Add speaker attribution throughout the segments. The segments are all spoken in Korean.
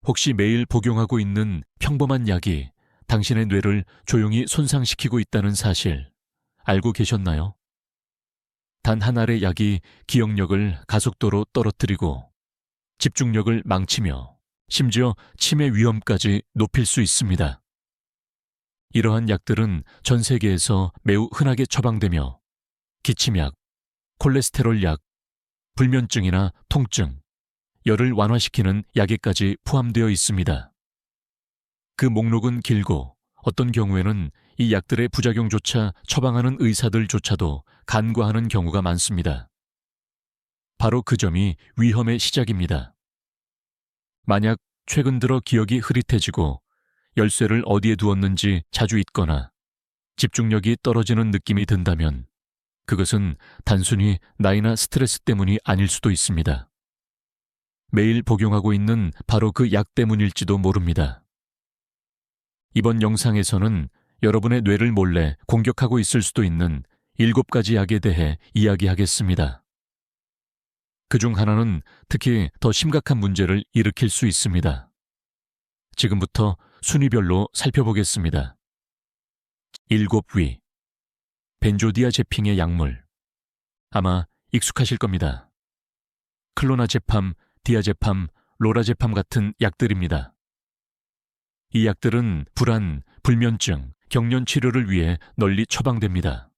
Speaker 1: 혹시 매일 복용하고 있는 평범한 약이 당신의 뇌를 조용히 손상시키고 있다는 사실 알고 계셨나요? 단 한 알의 약이 기억력을 가속도로 떨어뜨리고 집중력을 망치며 심지어 치매 위험까지 높일 수 있습니다. 이러한 약들은 전 세계에서 매우 흔하게 처방되며 기침약, 콜레스테롤 약, 불면증이나 통증, 열을 완화시키는 약에까지 포함되어 있습니다. 그 목록은 길고 어떤 경우에는 이 약들의 부작용조차 처방하는 의사들조차도 간과하는 경우가 많습니다. 바로 그 점이 위험의 시작입니다. 만약 최근 들어 기억이 흐릿해지고 열쇠를 어디에 두었는지 자주 잊거나 집중력이 떨어지는 느낌이 든다면 그것은 단순히 나이나 스트레스 때문이 아닐 수도 있습니다. 매일 복용하고 있는 바로 그 약 때문일지도 모릅니다. 이번 영상에서는 여러분의 뇌를 몰래 공격하고 있을 수도 있는 7가지 약에 대해 이야기하겠습니다. 그중 하나는 특히 더 심각한 문제를 일으킬 수 있습니다. 지금부터 순위별로 살펴보겠습니다. 7위. 벤조디아제핑의 약물. 아마 익숙하실 겁니다. 클로나제팜, 디아제팜, 로라제팜 같은 약들입니다. 이 약들은 불안, 불면증, 경련 치료를 위해 널리 처방됩니다.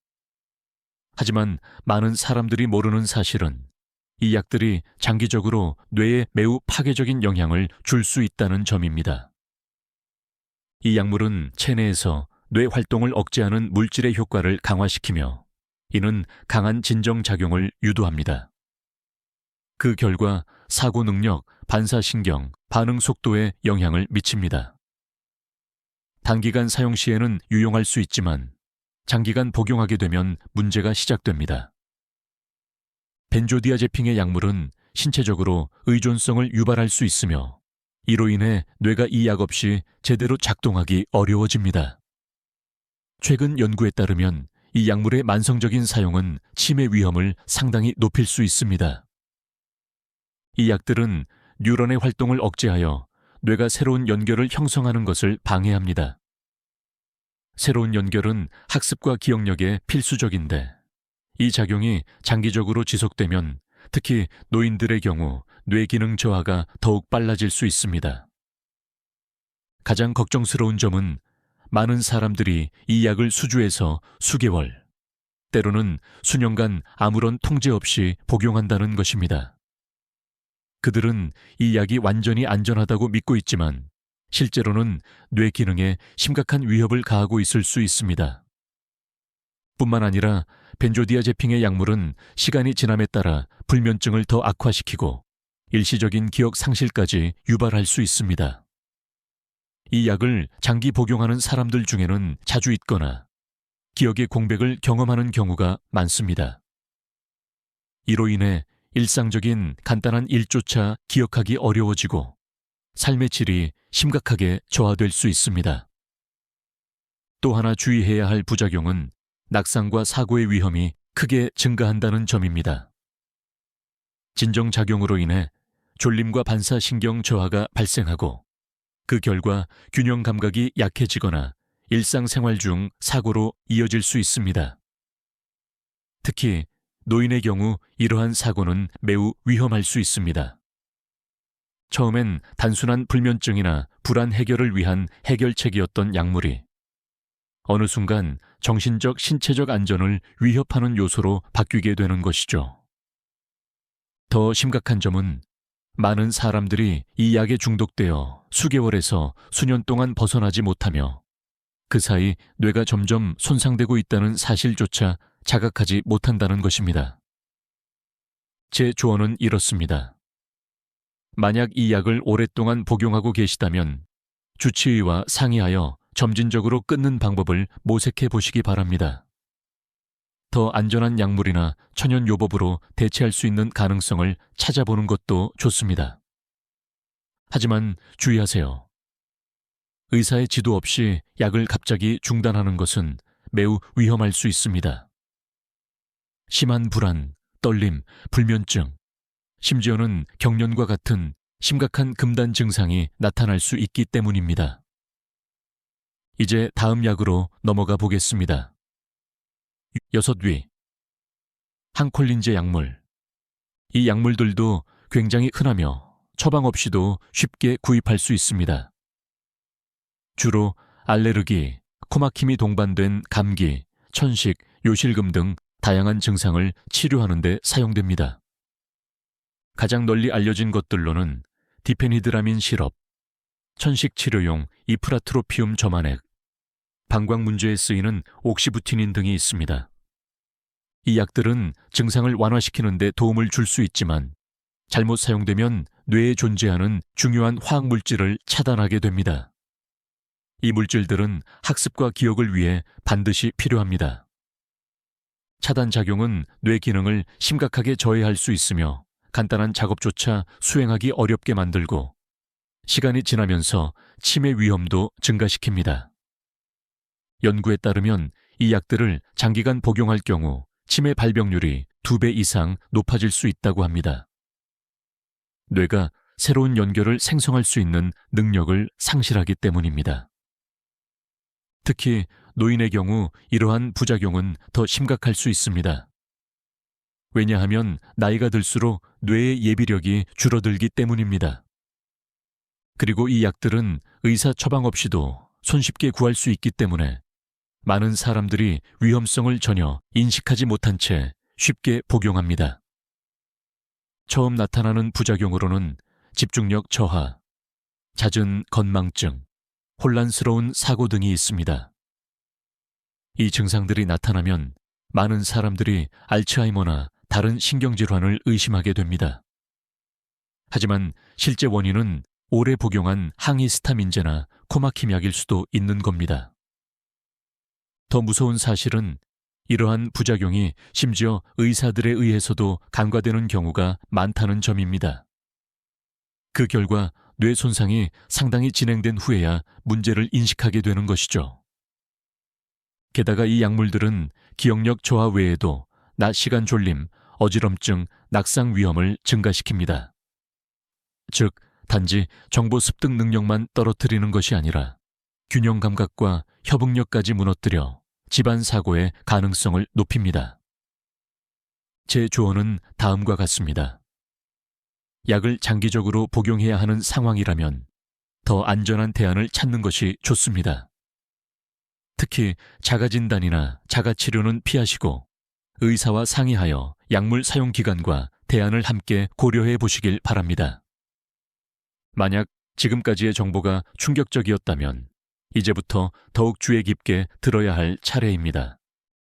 Speaker 1: 하지만 많은 사람들이 모르는 사실은 이 약들이 장기적으로 뇌에 매우 파괴적인 영향을 줄 수 있다는 점입니다. 이 약물은 체내에서 뇌 활동을 억제하는 물질의 효과를 강화시키며 이는 강한 진정작용을 유도합니다. 그 결과 사고 능력, 반사신경, 반응 속도에 영향을 미칩니다. 단기간 사용 시에는 유용할 수 있지만 장기간 복용하게 되면 문제가 시작됩니다. 벤조디아제핑의 약물은 신체적으로 의존성을 유발할 수 있으며 이로 인해 뇌가 이 약 없이 제대로 작동하기 어려워집니다. 최근 연구에 따르면 이 약물의 만성적인 사용은 치매 위험을 상당히 높일 수 있습니다. 이 약들은 뉴런의 활동을 억제하여 뇌가 새로운 연결을 형성하는 것을 방해합니다. 새로운 연결은 학습과 기억력에 필수적인데 이 작용이 장기적으로 지속되면 특히 노인들의 경우 뇌 기능 저하가 더욱 빨라질 수 있습니다. 가장 걱정스러운 점은 많은 사람들이 이 약을 수주해서 수개월, 때로는 수년간 아무런 통제 없이 복용한다는 것입니다. 그들은 이 약이 완전히 안전하다고 믿고 있지만 실제로는 뇌 기능에 심각한 위협을 가하고 있을 수 있습니다. 뿐만 아니라 벤조디아제핑의 약물은 시간이 지남에 따라 불면증을 더 악화시키고 일시적인 기억 상실까지 유발할 수 있습니다. 이 약을 장기 복용하는 사람들 중에는 자주 잊거나 기억의 공백을 경험하는 경우가 많습니다. 이로 인해 일상적인 간단한 일조차 기억하기 어려워지고 삶의 질이 심각하게 저하될 수 있습니다. 또 하나 주의해야 할 부작용은 낙상과 사고의 위험이 크게 증가한다는 점입니다. 진정작용으로 인해 졸림과 반사신경 저하가 발생하고 그 결과 균형 감각이 약해지거나 일상생활 중 사고로 이어질 수 있습니다. 특히 노인의 경우 이러한 사고는 매우 위험할 수 있습니다. 처음엔 단순한 불면증이나 불안 해결을 위한 해결책이었던 약물이 어느 순간 정신적, 신체적 안전을 위협하는 요소로 바뀌게 되는 것이죠. 더 심각한 점은 많은 사람들이 이 약에 중독되어 수개월에서 수년 동안 벗어나지 못하며 그 사이 뇌가 점점 손상되고 있다는 사실조차 자각하지 못한다는 것입니다. 제 조언은 이렇습니다. 만약 이 약을 오랫동안 복용하고 계시다면 주치의와 상의하여 점진적으로 끊는 방법을 모색해 보시기 바랍니다. 더 안전한 약물이나 천연요법으로 대체할 수 있는 가능성을 찾아보는 것도 좋습니다. 하지만 주의하세요. 의사의 지도 없이 약을 갑자기 중단하는 것은 매우 위험할 수 있습니다. 심한 불안, 떨림, 불면증, 심지어는 경련과 같은 심각한 금단 증상이 나타날 수 있기 때문입니다. 이제 다음 약으로 넘어가 보겠습니다. 6위. 항콜린제 약물. 이 약물들도 굉장히 흔하며 처방 없이도 쉽게 구입할 수 있습니다. 주로 알레르기, 코막힘이 동반된 감기, 천식, 요실금 등 다양한 증상을 치료하는 데 사용됩니다. 가장 널리 알려진 것들로는 디페니드라민 시럽, 천식 치료용 이프라트로피움 점화액, 방광 문제에 쓰이는 옥시부티닌 등이 있습니다. 이 약들은 증상을 완화시키는 데 도움을 줄 수 있지만 잘못 사용되면 뇌에 존재하는 중요한 화학물질을 차단하게 됩니다. 이 물질들은 학습과 기억을 위해 반드시 필요합니다. 차단 작용은 뇌 기능을 심각하게 저해할 수 있으며 간단한 작업조차 수행하기 어렵게 만들고 시간이 지나면서 치매 위험도 증가시킵니다. 연구에 따르면 이 약들을 장기간 복용할 경우 치매 발병률이 2배 이상 높아질 수 있다고 합니다. 뇌가 새로운 연결을 생성할 수 있는 능력을 상실하기 때문입니다. 특히 노인의 경우 이러한 부작용은 더 심각할 수 있습니다. 왜냐하면 나이가 들수록 뇌의 예비력이 줄어들기 때문입니다. 그리고 이 약들은 의사 처방 없이도 손쉽게 구할 수 있기 때문에 많은 사람들이 위험성을 전혀 인식하지 못한 채 쉽게 복용합니다. 처음 나타나는 부작용으로는 집중력 저하, 잦은 건망증, 혼란스러운 사고 등이 있습니다. 이 증상들이 나타나면 많은 사람들이 알츠하이머나 다른 신경질환을 의심하게 됩니다. 하지만 실제 원인은 오래 복용한 항히스타민제나 코막힘 약일 수도 있는 겁니다. 더 무서운 사실은 이러한 부작용이 심지어 의사들에 의해서도 간과되는 경우가 많다는 점입니다. 그 결과 뇌 손상이 상당히 진행된 후에야 문제를 인식하게 되는 것이죠. 게다가 이 약물들은 기억력 저하 외에도 낮 시간 졸림, 어지럼증, 낙상 위험을 증가시킵니다. 즉, 단지 정보 습득 능력만 떨어뜨리는 것이 아니라 균형 감각과 협응력까지 무너뜨려 집안 사고의 가능성을 높입니다. 제 조언은 다음과 같습니다. 약을 장기적으로 복용해야 하는 상황이라면 더 안전한 대안을 찾는 것이 좋습니다. 특히 자가진단이나 자가치료는 피하시고 의사와 상의하여 약물 사용 기간과 대안을 함께 고려해 보시길 바랍니다. 만약 지금까지의 정보가 충격적이었다면 이제부터 더욱 주의 깊게 들어야 할 차례입니다.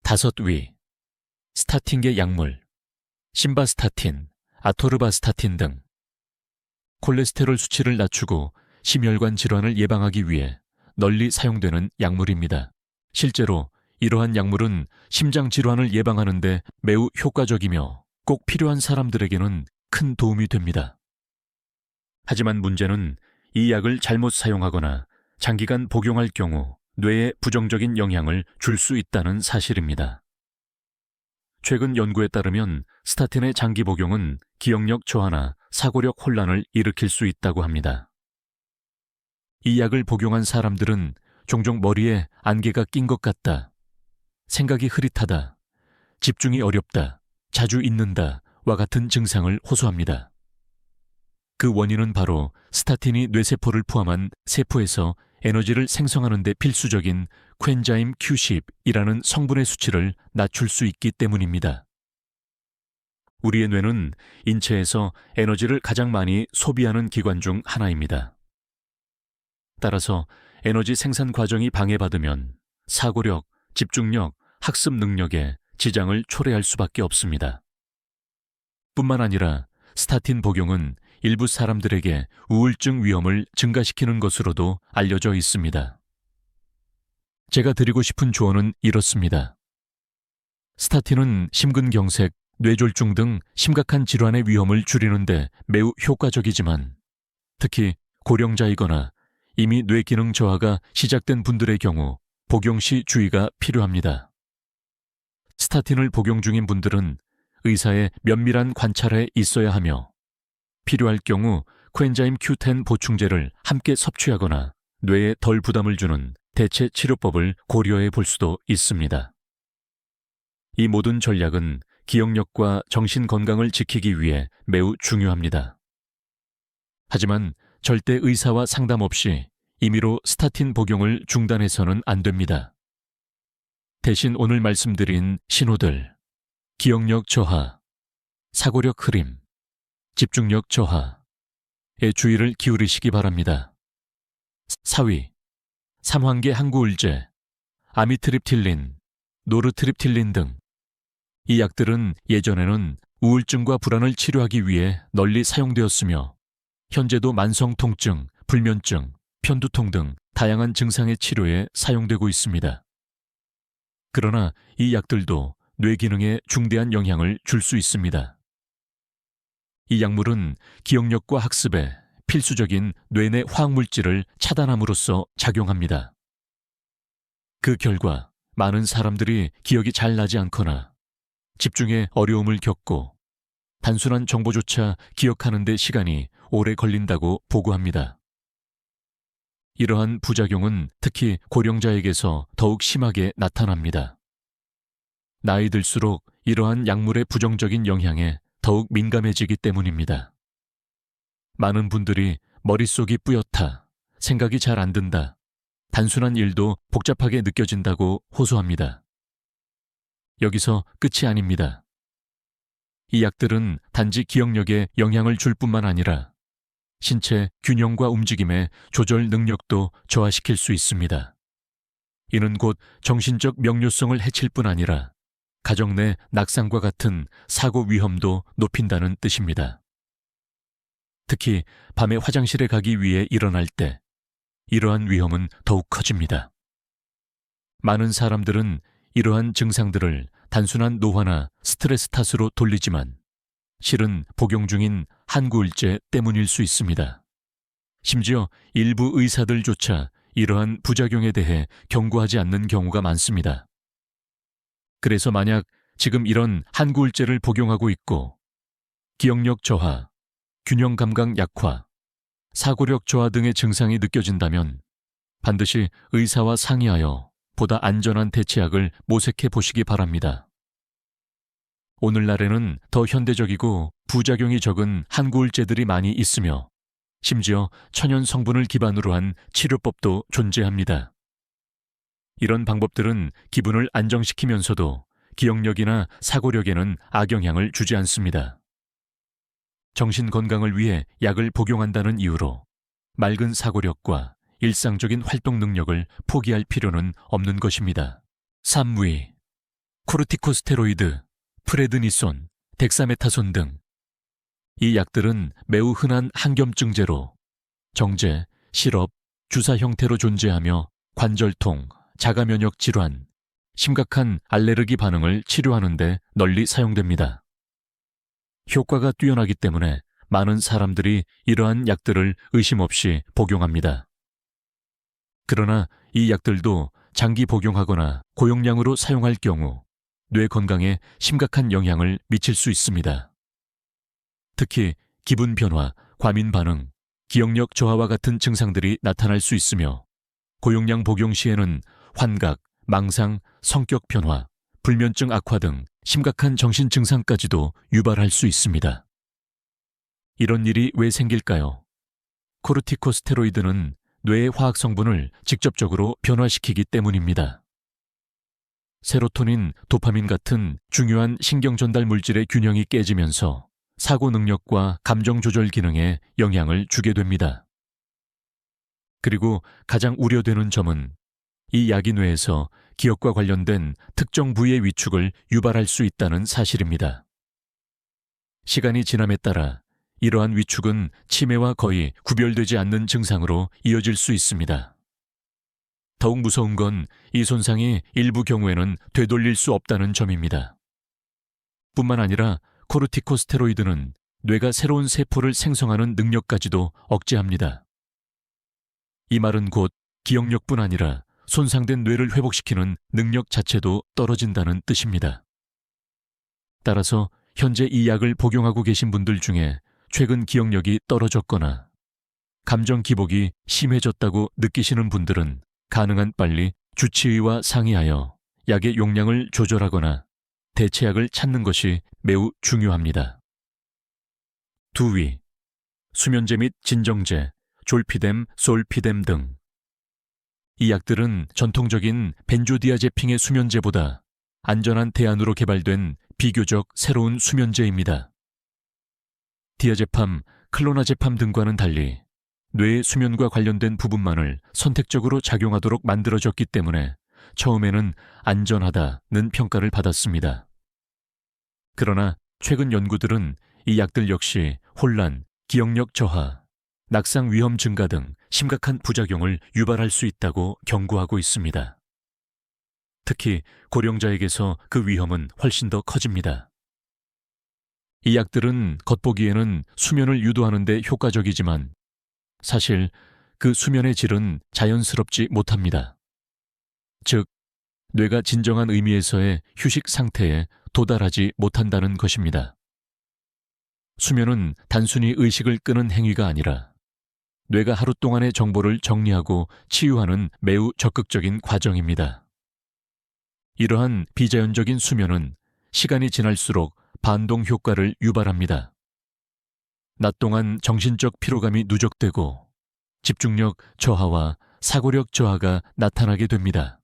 Speaker 1: 5위. 스타틴계 약물, 심바스타틴, 아토르바스타틴 등 콜레스테롤 수치를 낮추고 심혈관 질환을 예방하기 위해 널리 사용되는 약물입니다. 실제로 이러한 약물은 심장 질환을 예방하는 데 매우 효과적이며 꼭 필요한 사람들에게는 큰 도움이 됩니다. 하지만 문제는 이 약을 잘못 사용하거나 장기간 복용할 경우 뇌에 부정적인 영향을 줄 수 있다는 사실입니다. 최근 연구에 따르면 스타틴의 장기 복용은 기억력 저하나 사고력 혼란을 일으킬 수 있다고 합니다. 이 약을 복용한 사람들은 종종 머리에 안개가 낀 것 같다, 생각이 흐릿하다, 집중이 어렵다, 자주 잊는다와 같은 증상을 호소합니다. 그 원인은 바로 스타틴이 뇌세포를 포함한 세포에서 에너지를 생성하는 데 필수적인 퀸자임 Q10이라는 성분의 수치를 낮출 수 있기 때문입니다. 우리의 뇌는 인체에서 에너지를 가장 많이 소비하는 기관 중 하나입니다. 따라서 에너지 생산 과정이 방해받으면 사고력, 집중력, 학습 능력에 지장을 초래할 수밖에 없습니다. 뿐만 아니라 스타틴 복용은 일부 사람들에게 우울증 위험을 증가시키는 것으로도 알려져 있습니다. 제가 드리고 싶은 조언은 이렇습니다. 스타틴은 심근경색, 뇌졸중 등 심각한 질환의 위험을 줄이는데 매우 효과적이지만 특히 고령자이거나 이미 뇌기능 저하가 시작된 분들의 경우 복용 시 주의가 필요합니다. 스타틴을 복용 중인 분들은 의사의 면밀한 관찰에 있어야 하며 필요할 경우 코엔자임 Q10 보충제를 함께 섭취하거나 뇌에 덜 부담을 주는 대체 치료법을 고려해 볼 수도 있습니다. 이 모든 전략은 기억력과 정신 건강을 지키기 위해 매우 중요합니다. 하지만 절대 의사와 상담 없이 임의로 스타틴 복용을 중단해서는 안 됩니다. 대신 오늘 말씀드린 신호들, 기억력 저하, 사고력 흐림, 집중력 저하에 주의를 기울이시기 바랍니다. 4위, 삼환계 항구울제, 아미트립틸린, 노르트립틸린 등 이 약들은 예전에는 우울증과 불안을 치료하기 위해 널리 사용되었으며 현재도 만성 통증, 불면증, 편두통 등 다양한 증상의 치료에 사용되고 있습니다. 그러나 이 약들도 뇌 기능에 중대한 영향을 줄 수 있습니다. 이 약물은 기억력과 학습에 필수적인 뇌내 화학물질을 차단함으로써 작용합니다. 그 결과 많은 사람들이 기억이 잘 나지 않거나 집중에 어려움을 겪고 단순한 정보조차 기억하는 데 시간이 오래 걸린다고 보고합니다. 이러한 부작용은 특히 고령자에게서 더욱 심하게 나타납니다. 나이 들수록 이러한 약물의 부정적인 영향에 더욱 민감해지기 때문입니다. 많은 분들이 머릿속이 뿌옇다, 생각이 잘 안 든다, 단순한 일도 복잡하게 느껴진다고 호소합니다. 여기서 끝이 아닙니다. 이 약들은 단지 기억력에 영향을 줄 뿐만 아니라 신체 균형과 움직임의 조절 능력도 저하시킬 수 있습니다. 이는 곧 정신적 명료성을 해칠 뿐 아니라 가정 내 낙상과 같은 사고 위험도 높인다는 뜻입니다. 특히 밤에 화장실에 가기 위해 일어날 때 이러한 위험은 더욱 커집니다. 많은 사람들은 이러한 증상들을 단순한 노화나 스트레스 탓으로 돌리지만 실은 복용 중인 항구울제 때문일 수 있습니다. 심지어 일부 의사들조차 이러한 부작용에 대해 경고하지 않는 경우가 많습니다. 그래서 만약 지금 이런 항구울제를 복용하고 있고 기억력 저하, 균형 감각 약화, 사고력 저하 등의 증상이 느껴진다면 반드시 의사와 상의하여 보다 안전한 대체약을 모색해 보시기 바랍니다. 오늘날에는 더 현대적이고 부작용이 적은 항구울제들이 많이 있으며 심지어 천연 성분을 기반으로 한 치료법도 존재합니다. 이런 방법들은 기분을 안정시키면서도 기억력이나 사고력에는 악영향을 주지 않습니다. 정신 건강을 위해 약을 복용한다는 이유로 맑은 사고력과 일상적인 활동 능력을 포기할 필요는 없는 것입니다. 3위, 코르티코스테로이드, 프레드니손, 덱사메타손 등 이 약들은 매우 흔한 항염증제로 정제, 시럽, 주사 형태로 존재하며 관절통, 자가면역 질환, 심각한 알레르기 반응을 치료하는 데 널리 사용됩니다. 효과가 뛰어나기 때문에 많은 사람들이 이러한 약들을 의심 없이 복용합니다. 그러나 이 약들도 장기 복용하거나 고용량으로 사용할 경우 뇌 건강에 심각한 영향을 미칠 수 있습니다. 특히 기분 변화, 과민 반응, 기억력 저하와 같은 증상들이 나타날 수 있으며 고용량 복용 시에는 환각, 망상, 성격 변화, 불면증 악화 등 심각한 정신 증상까지도 유발할 수 있습니다. 이런 일이 왜 생길까요? 코르티코스테로이드는 뇌의 화학 성분을 직접적으로 변화시키기 때문입니다. 세로토닌, 도파민 같은 중요한 신경 전달 물질의 균형이 깨지면서 사고 능력과 감정 조절 기능에 영향을 주게 됩니다. 그리고 가장 우려되는 점은 이 약이 뇌에서 기억과 관련된 특정 부위의 위축을 유발할 수 있다는 사실입니다. 시간이 지남에 따라 이러한 위축은 치매와 거의 구별되지 않는 증상으로 이어질 수 있습니다. 더욱 무서운 건 이 손상이 일부 경우에는 되돌릴 수 없다는 점입니다. 뿐만 아니라 코르티코스테로이드는 뇌가 새로운 세포를 생성하는 능력까지도 억제합니다. 이 말은 곧 기억력뿐 아니라 손상된 뇌를 회복시키는 능력 자체도 떨어진다는 뜻입니다. 따라서 현재 이 약을 복용하고 계신 분들 중에 최근 기억력이 떨어졌거나 감정 기복이 심해졌다고 느끼시는 분들은 가능한 빨리 주치의와 상의하여 약의 용량을 조절하거나 대체약을 찾는 것이 매우 중요합니다. 두위, 수면제 및 진정제, 졸피뎀, 솔피뎀 등. 이 약들은 전통적인 벤조디아제핑의 수면제보다 안전한 대안으로 개발된 비교적 새로운 수면제입니다. 디아제팜, 클로나제팜 등과는 달리 뇌의 수면과 관련된 부분만을 선택적으로 작용하도록 만들어졌기 때문에 처음에는 안전하다는 평가를 받았습니다. 그러나 최근 연구들은 이 약들 역시 혼란, 기억력 저하, 낙상 위험 증가 등 심각한 부작용을 유발할 수 있다고 경고하고 있습니다. 특히 고령자에게서 그 위험은 훨씬 더 커집니다. 이 약들은 겉보기에는 수면을 유도하는 데 효과적이지만 사실 그 수면의 질은 자연스럽지 못합니다. 즉, 뇌가 진정한 의미에서의 휴식 상태에 도달하지 못한다는 것입니다. 수면은 단순히 의식을 끄는 행위가 아니라 뇌가 하루 동안의 정보를 정리하고 치유하는 매우 적극적인 과정입니다. 이러한 비자연적인 수면은 시간이 지날수록 반동 효과를 유발합니다. 낮 동안 정신적 피로감이 누적되고 집중력 저하와 사고력 저하가 나타나게 됩니다.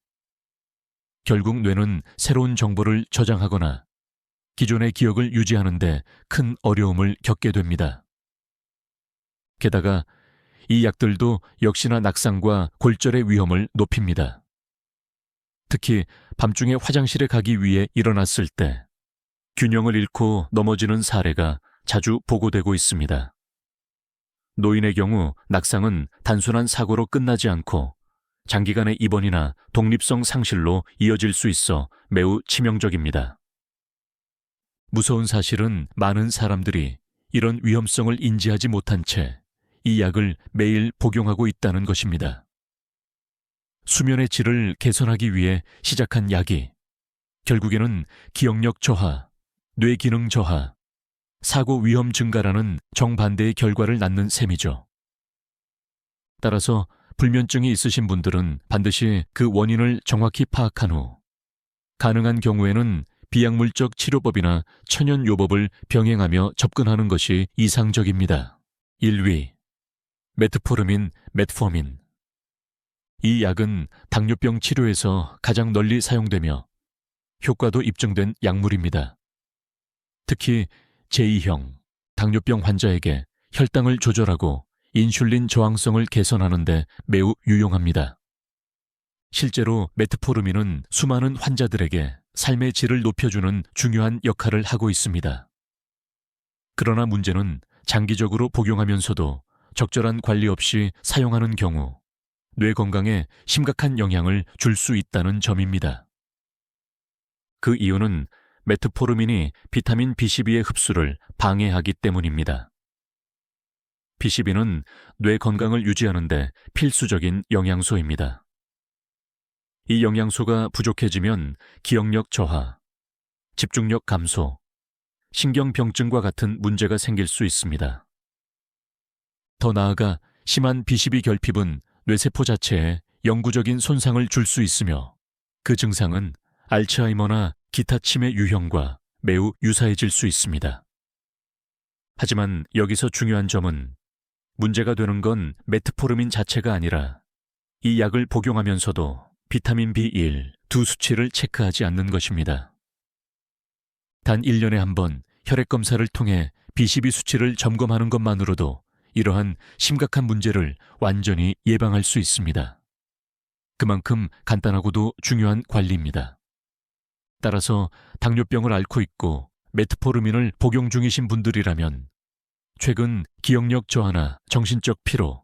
Speaker 1: 결국 뇌는 새로운 정보를 저장하거나 기존의 기억을 유지하는 데 큰 어려움을 겪게 됩니다. 게다가 이 약들도 역시나 낙상과 골절의 위험을 높입니다. 특히 밤중에 화장실에 가기 위해 일어났을 때 균형을 잃고 넘어지는 사례가 자주 보고되고 있습니다. 노인의 경우 낙상은 단순한 사고로 끝나지 않고 장기간의 입원이나 독립성 상실로 이어질 수 있어 매우 치명적입니다. 무서운 사실은 많은 사람들이 이런 위험성을 인지하지 못한 채 이 약을 매일 복용하고 있다는 것입니다. 수면의 질을 개선하기 위해 시작한 약이 결국에는 기억력 저하, 뇌기능 저하, 사고 위험 증가라는 정반대의 결과를 낳는 셈이죠. 따라서 불면증이 있으신 분들은 반드시 그 원인을 정확히 파악한 후 가능한 경우에는 비약물적 치료법이나 천연요법을 병행하며 접근하는 것이 이상적입니다. 1위, 메트포르민, 메트포민. 이 약은 당뇨병 치료에서 가장 널리 사용되며 효과도 입증된 약물입니다. 특히 제2형 당뇨병 환자에게 혈당을 조절하고 인슐린 저항성을 개선하는 데 매우 유용합니다. 실제로 메트포르민은 수많은 환자들에게 삶의 질을 높여주는 중요한 역할을 하고 있습니다. 그러나 문제는 장기적으로 복용하면서도 적절한 관리 없이 사용하는 경우 뇌 건강에 심각한 영향을 줄 수 있다는 점입니다. 그 이유는 메트포르민이 비타민 B12의 흡수를 방해하기 때문입니다. B12는 뇌 건강을 유지하는 데 필수적인 영양소입니다. 이 영양소가 부족해지면 기억력 저하, 집중력 감소, 신경병증과 같은 문제가 생길 수 있습니다. 더 나아가 심한 B12 결핍은 뇌세포 자체에 영구적인 손상을 줄 수 있으며 그 증상은 알츠하이머나 기타 치매 유형과 매우 유사해질 수 있습니다. 하지만 여기서 중요한 점은 문제가 되는 건 메트포르민 자체가 아니라 이 약을 복용하면서도 비타민 B1, 두 수치를 체크하지 않는 것입니다. 단 1년에 한 번 혈액 검사를 통해 B12 수치를 점검하는 것만으로도 이러한 심각한 문제를 완전히 예방할 수 있습니다. 그만큼 간단하고도 중요한 관리입니다. 따라서 당뇨병을 앓고 있고 메트포르민을 복용 중이신 분들이라면 최근 기억력 저하나 정신적 피로,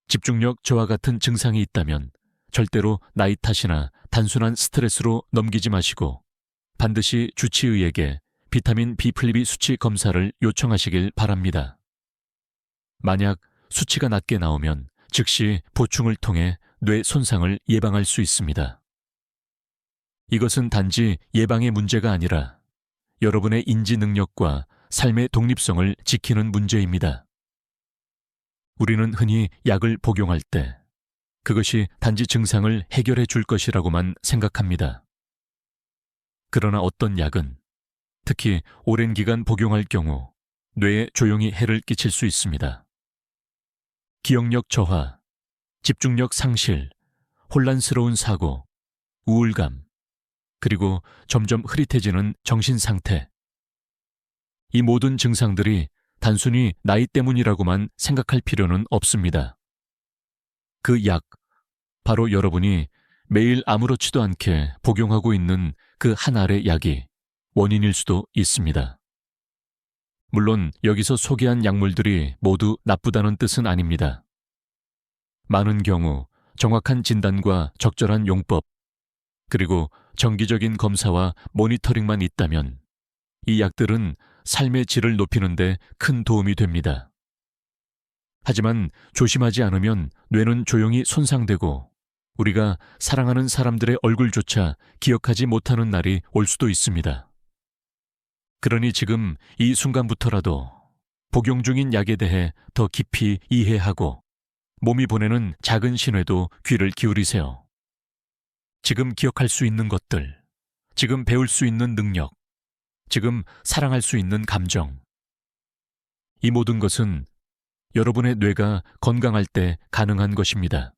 Speaker 1: 집중력 저하 같은 증상이 있다면 절대로 나이 탓이나 단순한 스트레스로 넘기지 마시고 반드시 주치의에게 비타민 B 플립이 수치 검사를 요청하시길 바랍니다. 만약 수치가 낮게 나오면 즉시 보충을 통해 뇌 손상을 예방할 수 있습니다. 이것은 단지 예방의 문제가 아니라 여러분의 인지 능력과 삶의 독립성을 지키는 문제입니다. 우리는 흔히 약을 복용할 때 그것이 단지 증상을 해결해 줄 것이라고만 생각합니다. 그러나 어떤 약은 특히 오랜 기간 복용할 경우 뇌에 조용히 해를 끼칠 수 있습니다. 기억력 저하, 집중력 상실, 혼란스러운 사고, 우울감, 그리고 점점 흐릿해지는 정신 상태. 이 모든 증상들이 단순히 나이 때문이라고만 생각할 필요는 없습니다. 그 약, 바로 여러분이 매일 아무렇지도 않게 복용하고 있는 그 한 알의 약이 원인일 수도 있습니다. 물론 여기서 소개한 약물들이 모두 나쁘다는 뜻은 아닙니다. 많은 경우 정확한 진단과 적절한 용법, 그리고 정기적인 검사와 모니터링만 있다면 이 약들은 삶의 질을 높이는 데 큰 도움이 됩니다. 하지만 조심하지 않으면 뇌는 조용히 손상되고 우리가 사랑하는 사람들의 얼굴조차 기억하지 못하는 날이 올 수도 있습니다. 그러니 지금 이 순간부터라도 복용 중인 약에 대해 더 깊이 이해하고 몸이 보내는 작은 신호에도 귀를 기울이세요. 지금 기억할 수 있는 것들, 지금 배울 수 있는 능력, 지금 사랑할 수 있는 감정. 이 모든 것은 여러분의 뇌가 건강할 때 가능한 것입니다.